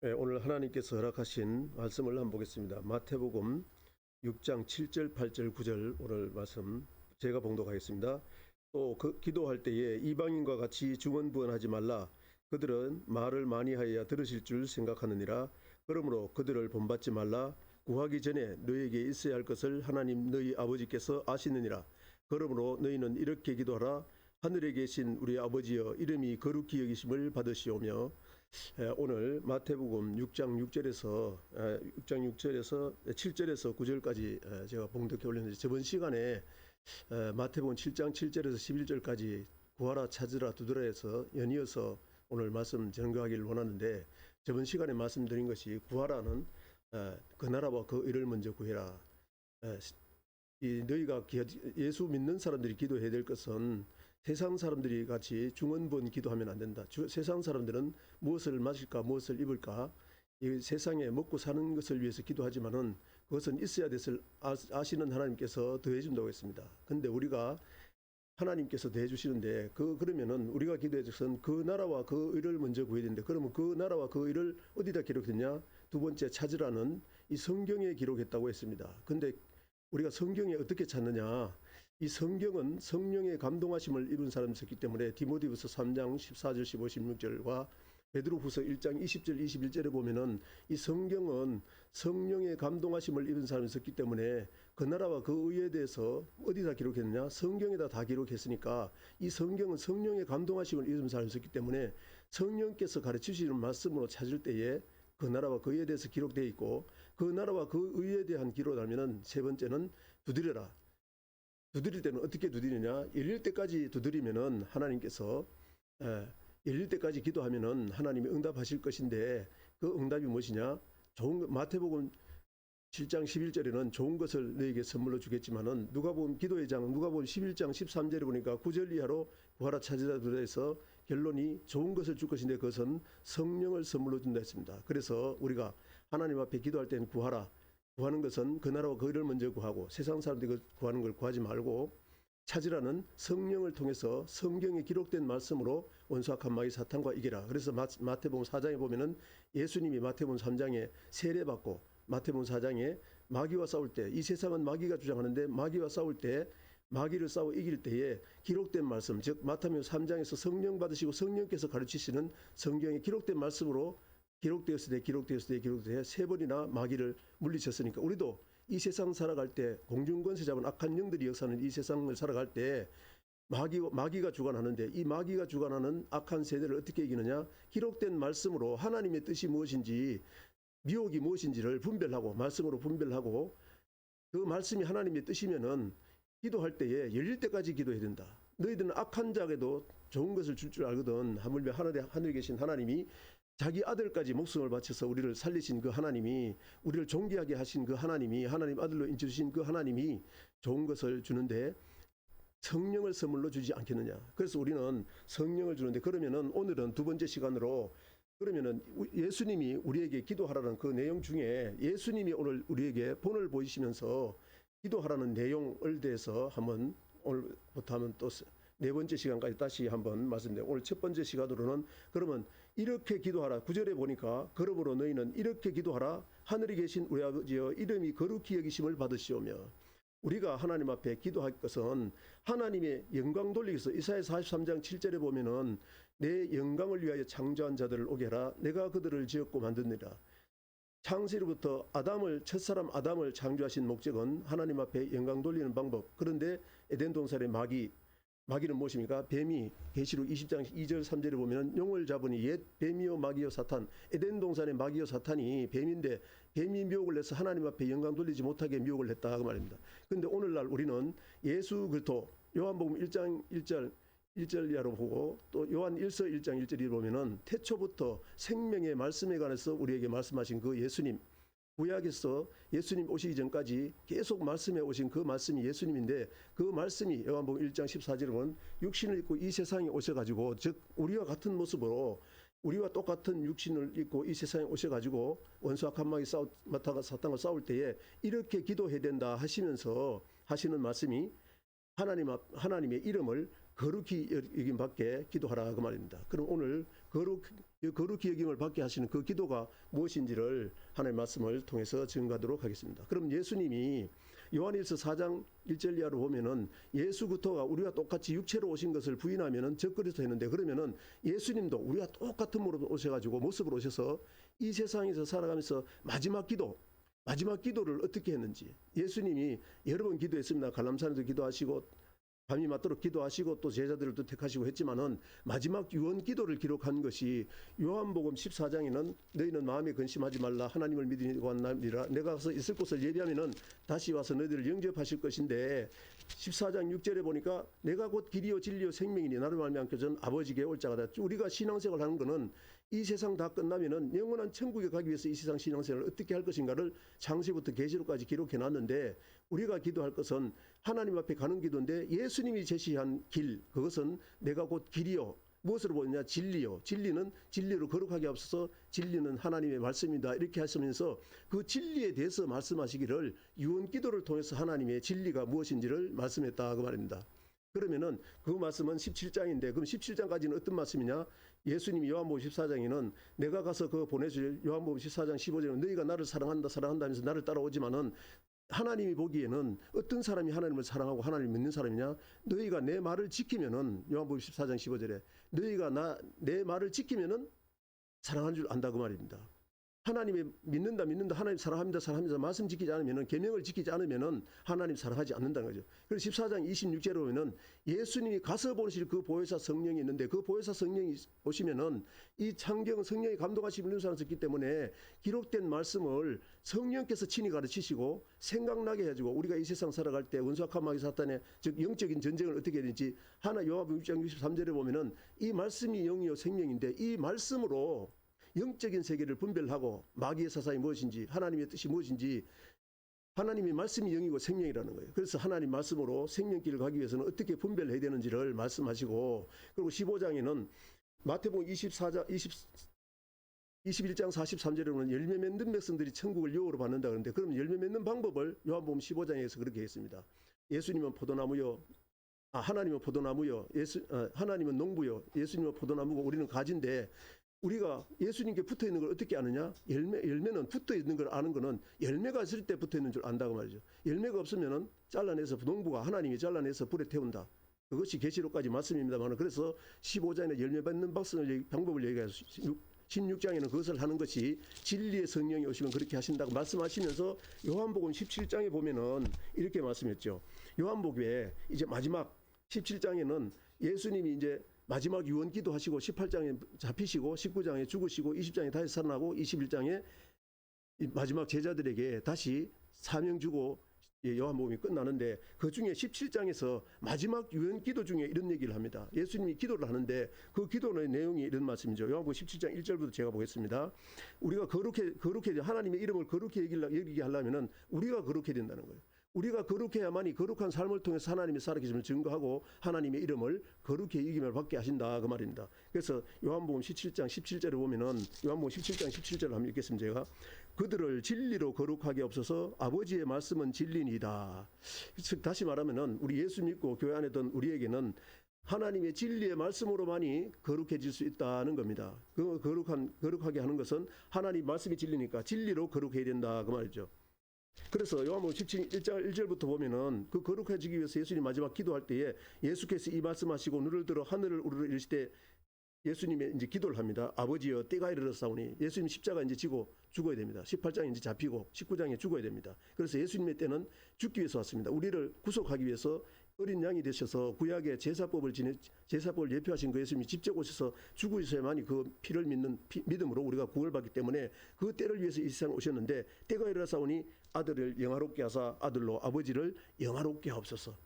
네, 오늘 하나님께서 허락하신 말씀을 한번 보겠습니다. 마태복음 6장 7절, 8절, 9절 오늘 말씀 제가 봉독하겠습니다. 또 기도할 때에 이방인과 같이 중언부언하지 말라. 그들은 말을 많이 하여야 들으실 줄 생각하느니라. 그러므로 그들을 본받지 말라. 구하기 전에 너희에게 있어야 할 것을 하나님 너희 아버지께서 아시느니라. 그러므로 너희는 이렇게 기도하라. 하늘에 계신 우리 아버지여, 이름이 거룩히 여기심을 받으시오며. 오늘 마태복음 6장 6절에서 7절에서 9절까지 제가 봉독해 올렸는데, 저번 시간에 마태복음 7장 7절에서 11절까지 구하라, 찾으라, 두드라에서 연이어서 오늘 말씀 전가하기를 원하는데, 저번 시간에 말씀드린 것이 구하라는 그 나라와 그 의를 먼저 구해라. 너희가 예수 믿는 사람들이 기도해야 될 것은 세상 사람들이 같이 중언부언 기도하면 안 된다. 세상 사람들은 무엇을 마실까, 무엇을 입을까, 이 세상에 먹고 사는 것을 위해서 기도하지만은 그것은 있어야 됐을 아시는 하나님께서 더해 준다고 했습니다. 근데 우리가 하나님께서 더해 주시는데, 그러면은 우리가 기도해 것은 그 나라와 그 의를 먼저 구해야 되는데, 그러면 그 나라와 그 의를 어디다 기록했냐? 두 번째, 찾으라는 이 성경에 기록했다고 했습니다. 근데 우리가 성경에 어떻게 찾느냐? 이 성경은 성령의 감동하심을 입은 사람이 있었기 때문에 디모데후서 3장 14절 15, 16절과 베드로후서 1장 20절 21절에 보면은 이 성경은 성령의 감동하심을 입은 사람이 있었기 때문에 그 나라와 그 의에 대해서 어디다 기록했느냐? 성경에다 다 기록했으니까 이 성경은 성령의 감동하심을 입은 사람이 있었기 때문에 성령께서 가르치시는 말씀으로 찾을 때에 그 나라와 그 의에 대해서 기록되어 있고, 그 나라와 그 의에 대한 기록을 하면은 세 번째는 두드려라. 두드릴 때는 어떻게 두드리느냐? 열릴 때까지 두드리면은 하나님께서 열릴 때까지 기도하면은 하나님이 응답하실 것인데, 그 응답이 무엇이냐? 마태복음 7장 11절에는 좋은 것을 너에게 선물로 주겠지만은, 누가복음 기도의 장 누가복음 11장 13절에 보니까 9절 이하로 구하라, 찾으라, 두드라에서 결론이 좋은 것을 줄 것인데 그것은 성령을 선물로 준다 했습니다. 그래서 우리가 하나님 앞에 기도할 때는 구하는 것은 그 나라와 그 의를 먼저 구하고, 세상 사람들이 구하는 걸 구하지 말고, 찾으라는 성령을 통해서 성경에 기록된 말씀으로 원수와 마귀 사탄과 이기라. 그래서 마태복음 4장에 보면은 예수님이 마태복음 3장에 세례받고 마태복음 4장에 마귀와 싸울 때, 이 세상은 마귀가 주장하는데 마귀와 싸울 때, 마귀를 싸워 이길 때에 기록된 말씀, 즉 마태복음 3장에서 성령 받으시고 성령께서 가르치시는 성경에 기록된 말씀으로 기록되었을 때 세 번이나 마귀를 물리쳤으니까, 우리도 이 세상 살아갈 때, 공중권세 잡은 악한 영들이 역사하는 이 세상을 살아갈 때 마귀가 주관하는데, 이 마귀가 주관하는 악한 세대를 어떻게 이기느냐? 기록된 말씀으로 하나님의 뜻이 무엇인지, 미혹이 무엇인지를 분별하고, 말씀으로 분별하고, 그 말씀이 하나님의 뜻이면은 기도할 때에 열릴 때까지 기도해야 된다. 너희들은 악한 자에게도 좋은 것을 줄 알거든. 하물며 하늘에 계신 하나님이 자기 아들까지 목숨을 바쳐서 우리를 살리신 그 하나님이, 우리를 존귀하게 하신 그 하나님이, 하나님 아들로 인쳐주신 그 하나님이 좋은 것을 주는데 성령을 선물로 주지 않겠느냐. 그래서 우리는 성령을 주는데, 그러면은 오늘은 두 번째 시간으로, 그러면은 예수님이 우리에게 기도하라는 그 내용 중에 예수님이 오늘 우리에게 본을 보이시면서 기도하라는 내용을 대해서 한번 오늘부터 하면 또 네 번째 시간까지 다시 한번 말씀드려요. 오늘 첫 번째 시간으로는, 그러면 이렇게 기도하라. 9절에 보니까 그러므로 너희는 이렇게 기도하라. 하늘에 계신 우리 아버지여, 이름이 거룩히 여기심을 받으시오며. 우리가 하나님 앞에 기도할 것은 하나님의 영광 돌리기 위해서, 이사야 43장 7절에 보면은 내 영광을 위하여 창조한 자들을 오게 하라. 내가 그들을 지었고 만드니라. 창세로부터 첫사람 아담을 창조하신 목적은 하나님 앞에 영광 돌리는 방법. 그런데 에덴 동산의 마귀는 무엇입니까? 뱀이 계시록 20장 2절 3절에 보면 용을 잡으니 옛 뱀이요 마귀요 사탄. 에덴 동산의 마귀요 사탄이 뱀인데, 뱀이 미혹을 해서 하나님 앞에 영광 돌리지 못하게 미혹을 했다 그 말입니다. 그런데 오늘날 우리는 예수 그리스도, 요한복음 1장 1절 이하로 보고, 또 요한 1서 1장 1절에 보면은 태초부터 생명의 말씀에 관해서 우리에게 말씀하신 그 예수님, 구약에서 예수님 오시기 전까지 계속 말씀해 오신 그 말씀이 예수님인데, 그 말씀이 요한복음 1장 14절에 보면 육신을 입고 이 세상에 오셔가지고, 즉 우리와 같은 모습으로, 우리와 똑같은 육신을 입고 이 세상에 오셔가지고 원수와 마귀 사탄과 싸울 때에 이렇게 기도해야 된다 하시면서 하시는 말씀이 하나님의 이름을 거룩히 여김 받게 기도하라 그 말입니다. 그럼 오늘 거룩히 여김을 받게 하시는 그 기도가 무엇인지를 하나님의 말씀을 통해서 증거하도록 하겠습니다. 그럼 예수님이 요한일서 4장 1절 이하로 보면은 예수부터가 우리가 똑같이 육체로 오신 것을 부인하면은 적그리스도 했는데, 그러면은 예수님도 우리가 똑같은 모습으로 오셔가지고 모습으로 오셔서 이 세상에서 살아가면서 마지막 기도를 어떻게 했는지, 예수님이 여러 번 기도했습니다. 갈람산에도 기도하시고 밤이 맞도록 기도하시고 또 제자들을 또 택하시고 했지만은 마지막 유언 기도를 기록한 것이 요한복음 14장에는 너희는 마음에 근심하지 말라 하나님을 믿으니 왔나니라 내가 가서 있을 곳을 예비하면은 다시 와서 너희들을 영접하실 것인데, 14장 6절에 보니까 내가 곧 길이요 진리요 생명이니 나를 말미암아 전 아버지께 올 자가 다. 우리가 신앙생활을 하는 거는 이 세상 다 끝나면은 영원한 천국에 가기 위해서 이 세상 신앙생활을 어떻게 할 것인가를 창세부터 계시록까지 기록해 놨는데, 우리가 기도할 것은 하나님 앞에 가는 기도인데 예수님이 제시한 길, 그것은 내가 곧 길이요 무엇으로 보느냐, 진리요, 진리는 진리로 거룩하게 앞서서 진리는 하나님의 말씀이다 이렇게 하시면서 그 진리에 대해서 말씀하시기를 유언 기도를 통해서 하나님의 진리가 무엇인지를 말씀했다 그 말입니다. 그러면은 그 말씀은 17장인데 그럼 17장까지는 어떤 말씀이냐, 예수님이 요한복음 14장에는 내가 가서 그 보내줄 요한복음 14장 15절에는 너희가 나를 사랑한다 하면서 나를 따라오지만은 하나님이 보기에는 어떤 사람이 하나님을 사랑하고 하나님을 믿는 사람이냐, 너희가 내 말을 지키면은 요한복음 14장 15절에 너희가 내 말을 지키면은 사랑하는 줄 안다 그 말입니다. 하나님이 믿는다 하나님 사랑합니다 말씀 지키지 않으면은, 계명을 지키지 않으면은 하나님 사랑하지 않는다는 거죠. 그래서 14장 26절에 보면은 예수님이 가서 보실 그 보혜사 성령이 있는데 그 보혜사 성령이 오시면은 이 창경은 성령이 감동하시고 있는 사람이 있기 때문에 기록된 말씀을 성령께서 친히 가르치시고 생각나게 해주고, 우리가 이 세상 살아갈 때 원수악한 마귀 사탄의 즉 영적인 전쟁을 어떻게 해야 되는지 요한복음 6장 63절에 보면은 이 말씀이 영이요 생명인데 이 말씀으로 영적인 세계를 분별하고 마귀의 사상이 무엇인지 하나님의 뜻이 무엇인지, 하나님의 말씀이 영이고 생명이라는 거예요. 그래서 하나님 말씀으로 생명길을 가기 위해서는 어떻게 분별해야 되는지를 말씀하시고, 그리고 15장에는 마태복음 21장 43절에 보면 열매 맺는 백성들이 천국을 유업으로 받는다 그러는데, 그럼 열매 맺는 방법을 요한복음 15장에서 그렇게 했습니다. 예수님은 포도나무요, 하나님은 포도나무요, 하나님은 농부요, 예수님은 포도나무고 우리는 가지인데, 우리가 예수님께 붙어 있는 걸 어떻게 아느냐? 열매는 붙어 있는 걸 아는 거는 열매가 있을 때 붙어 있는 줄 안다고 말이죠. 열매가 없으면은 잘라내서 농부가 하나님이 잘라내서 불에 태운다. 그것이 계시록까지 말씀입니다만, 그래서 15장에는 열매 받는 방법을 얘기해서 16장에는 그것을 하는 것이 진리의 성령이 오시면 그렇게 하신다고 말씀하시면서 요한복음 17장에 보면은 이렇게 말씀했죠. 요한복음에 이제 마지막 17장에는 예수님이 이제 마지막 유언 기도하시고 18장에 잡히시고 19장에 죽으시고 20장에 다시 살아나고 21장에 마지막 제자들에게 다시 사명 주고 요한복음이 끝나는데, 그 중에 17장에서 마지막 유언 기도 중에 이런 얘기를 합니다. 예수님이 기도를 하는데 그 기도의 내용이 이런 말씀이죠. 요한복음 17장 1절부터 제가 보겠습니다. 우리가 거룩해 하나님의 이름을 거룩히 여기게 하려면은 우리가 거룩해야 된다는 거예요. 우리가 거룩해야만이 거룩한 삶을 통해서 하나님의 살아계심을 증거하고 하나님의 이름을 거룩히 이김을 받게 하신다 그 말입니다. 그래서 요한복음 17장 17절에 보면은 요한복음 17장 17절을 한번 읽겠습니다. 제가 그들을 진리로 거룩하게 없어서 아버지의 말씀은 진리니이다. 즉 다시 말하면은 우리 예수 믿고 교회 안에 있던 우리에게는 하나님의 진리의 말씀으로만이 거룩해질 수 있다는 겁니다. 그 거룩하게 하는 것은 하나님 말씀이 진리니까 진리로 거룩해야 된다 그 말이죠. 그래서 요한복음 17장 1절부터 보면은 그 거룩해지기 위해서 예수님 마지막 기도할 때에 예수께서 이 말씀하시고 눈을 들어 하늘을 우러러 이르시되 예수님의 이제 기도를 합니다. 아버지여 때가 이르렀사오니, 예수님 십자가 이제 지고 죽어야 됩니다. 18장에 이제 잡히고 19장에 죽어야 됩니다. 그래서 예수님의 때는 죽기 위해서 왔습니다. 우리를 구속하기 위해서 어린 양이 되셔서 구약의 제사법을 예표하신 그 예수님이 직접 오셔서 죽으셔야만이 그 피를 믿는 믿음으로 우리가 구원받기 때문에 그 때를 위해서 이 세상에 오셨는데, 때가 이르렀사오니 아들을 영화롭게 하사 아들로 아버지를 영화롭게 하옵소서.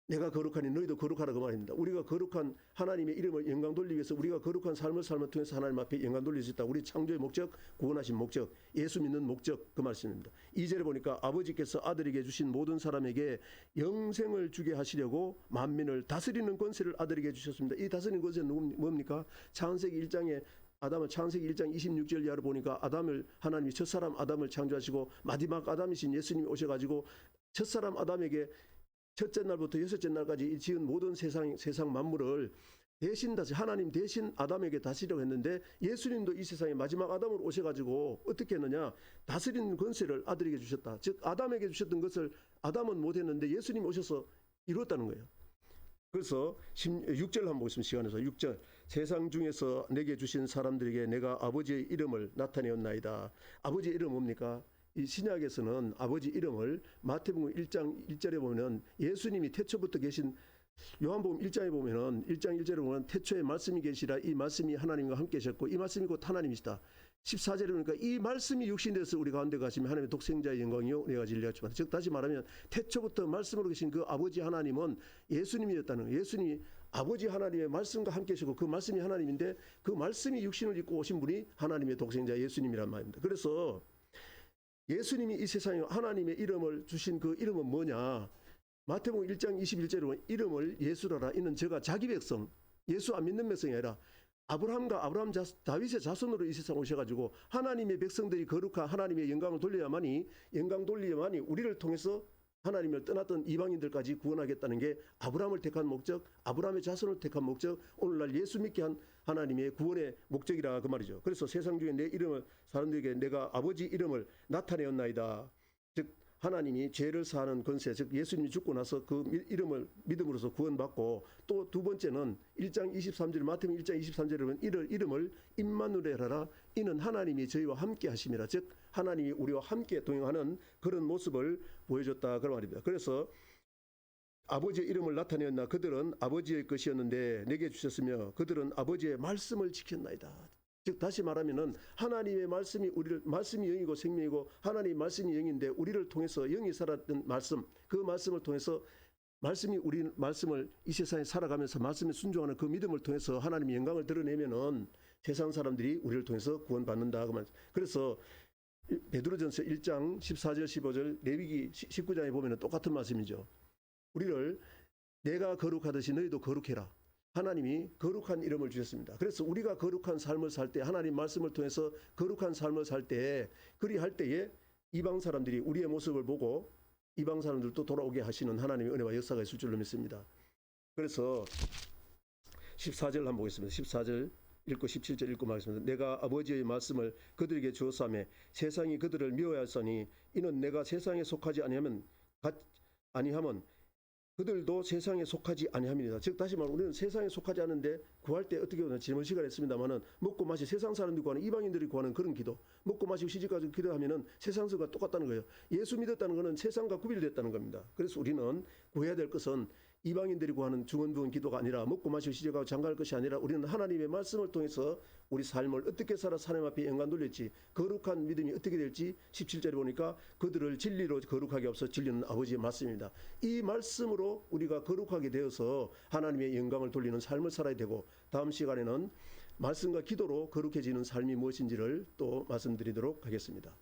내가 거룩하니 너희도 거룩하라 그 말입니다. 우리가 거룩한 하나님의 이름을 영광 돌리기 위해서 우리가 거룩한 삶을 통해서 하나님 앞에 영광 돌릴 수 있다. 우리 창조의 목적, 구원하신 목적, 예수 믿는 목적 그 말씀입니다. 2절에 보니까 아버지께서 아들에게 주신 모든 사람에게 영생을 주게 하시려고 만민을 다스리는 권세를 아들에게 주셨습니다. 이 다스리는 권세는 뭡니까? 창세기 1장 26절 이하로 보니까 하나님이 첫사람 아담을 창조하시고 마지막 아담이신 예수님이 오셔가지고 첫사람 아담에게 첫째 날부터 여섯째 날까지 지은 모든 세상 만물을 대신 하나님 대신 아담에게 다스리려고 했는데 예수님도 이 세상에 마지막 아담으로 오셔가지고 어떻게 했느냐, 다스리는 권세를 아들에게 주셨다. 즉 아담에게 주셨던 것을 아담은 못했는데 예수님 오셔서 이루었다는 거예요. 그래서 6절 한번 보겠습니다. 시간에서 6절, 세상 중에서 내게 주신 사람들에게 내가 아버지의 이름을 나타내었나이다. 아버지의 이름 뭡니까? 이 신약에서는 아버지 이름을 마태복음 1장 1절에 보면은 예수님이 태초부터 계신, 요한복음 1장에 보면은 1장 1절에 보면 태초에 말씀이 계시라, 이 말씀이 하나님과 함께 계셨고 이 말씀이 곧 하나님이시다. 14절에 보니까 이 말씀이 육신돼서 우리 가운데 가시면 하나님의 독생자의 영광이요 우리가 진리였지만, 즉 다시 말하면 태초부터 말씀으로 계신 그 아버지 하나님은 예수님이었다는 거예요. 예수님이 아버지 하나님의 말씀과 함께 계시고 그 말씀이 하나님인데 그 말씀이 육신을 입고 오신 분이 하나님의 독생자 예수님이란 말입니다. 그래서 예수님이 이 세상에 하나님의 이름을 주신 그 이름은 뭐냐? 마태복음 1장 21절에 보면 이름을 예수라라. 이는 저가 자기 백성, 예수 안 믿는 백성이 아니라 아브라함과 다윗의 자손으로 이 세상 오셔가지고 하나님의 백성들이 거룩한 하나님의 영광을 돌려야만이 우리를 통해서 하나님을 떠났던 이방인들까지 구원하겠다는 게 아브라함을 택한 목적, 아브라함의 자손을 택한 목적, 오늘날 예수 믿게 한 하나님의 구원의 목적이라 그 말이죠. 그래서 세상 중에 내 이름을 사람들에게 내가 아버지 이름을 나타내었나이다. 즉 하나님이 죄를 사하는 권세, 즉 예수님이 죽고 나서 그 이름을 믿음으로써 구원받고, 또 두 번째는 1장 23절 마태복음 1장 23절에 보면 이름을 임마누엘하라. 이는 하나님이 저희와 함께 하심이라. 즉 하나님이 우리와 함께 동행하는 그런 모습을 보여줬다 그런 말입니다. 그래서 아버지의 이름을 나타내었나 그들은 아버지의 것이었는데 내게 주셨으며 그들은 아버지의 말씀을 지켰나이다. 즉 다시 말하면은 하나님의 말씀이 말씀이 영이고 생명이고 하나님의 말씀이 영인데 우리를 통해서 영이 살았던 말씀, 그 말씀을 통해서 우리 말씀을 이 세상에 살아가면서 말씀에 순종하는 그 믿음을 통해서 하나님의 영광을 드러내면은 세상 사람들이 우리를 통해서 구원받는다 그 말. 그래서 베드로전서 1장 14절 15절 레위기 19장에 보면은 똑같은 말씀이죠. 우리를 내가 거룩하듯이 너희도 거룩해라. 하나님이 거룩한 이름을 주셨습니다. 그래서 우리가 거룩한 삶을 살 때, 하나님 말씀을 통해서 거룩한 삶을 살 때, 그리할 때에 이방 사람들이 우리의 모습을 보고 이방 사람들도 돌아오게 하시는 하나님의 은혜와 역사가 있을 줄로 믿습니다. 그래서 14절 한번 보겠습니다. 14절 읽고 17절 읽고 말씀드립니다. 내가 아버지의 말씀을 그들에게 주었사매 세상이 그들을 미워하였으니 이는 내가 세상에 속하지 아니하면 그들도 세상에 속하지 아니함이니라. 즉 다시 말하면 우리는 세상에 속하지 않은데 구할 때 어떻게 보면 지난 시간에 했습니다마는 먹고 마시 세상 사람들이 구하는 이방인들이 구하는 그런 기도, 먹고 마시고 시집가서 기도하면은 세상과 똑같다는 거예요. 예수 믿었다는 것은 세상과 구별됐다는 겁니다. 그래서 우리는 구해야 될 것은 이방인들이 구하는 중언부언 기도가 아니라 먹고 마시고 시집가고 장가갈 것이 아니라 우리는 하나님의 말씀을 통해서 우리 삶을 어떻게 살아 하나님 앞에 영광 돌릴지, 거룩한 믿음이 어떻게 될지 17절에 보니까 그들을 진리로 거룩하게 없어 진리는 아버지의 말씀입니다. 이 말씀으로 우리가 거룩하게 되어서 하나님의 영광을 돌리는 삶을 살아야 되고, 다음 시간에는 말씀과 기도로 거룩해지는 삶이 무엇인지를 또 말씀드리도록 하겠습니다.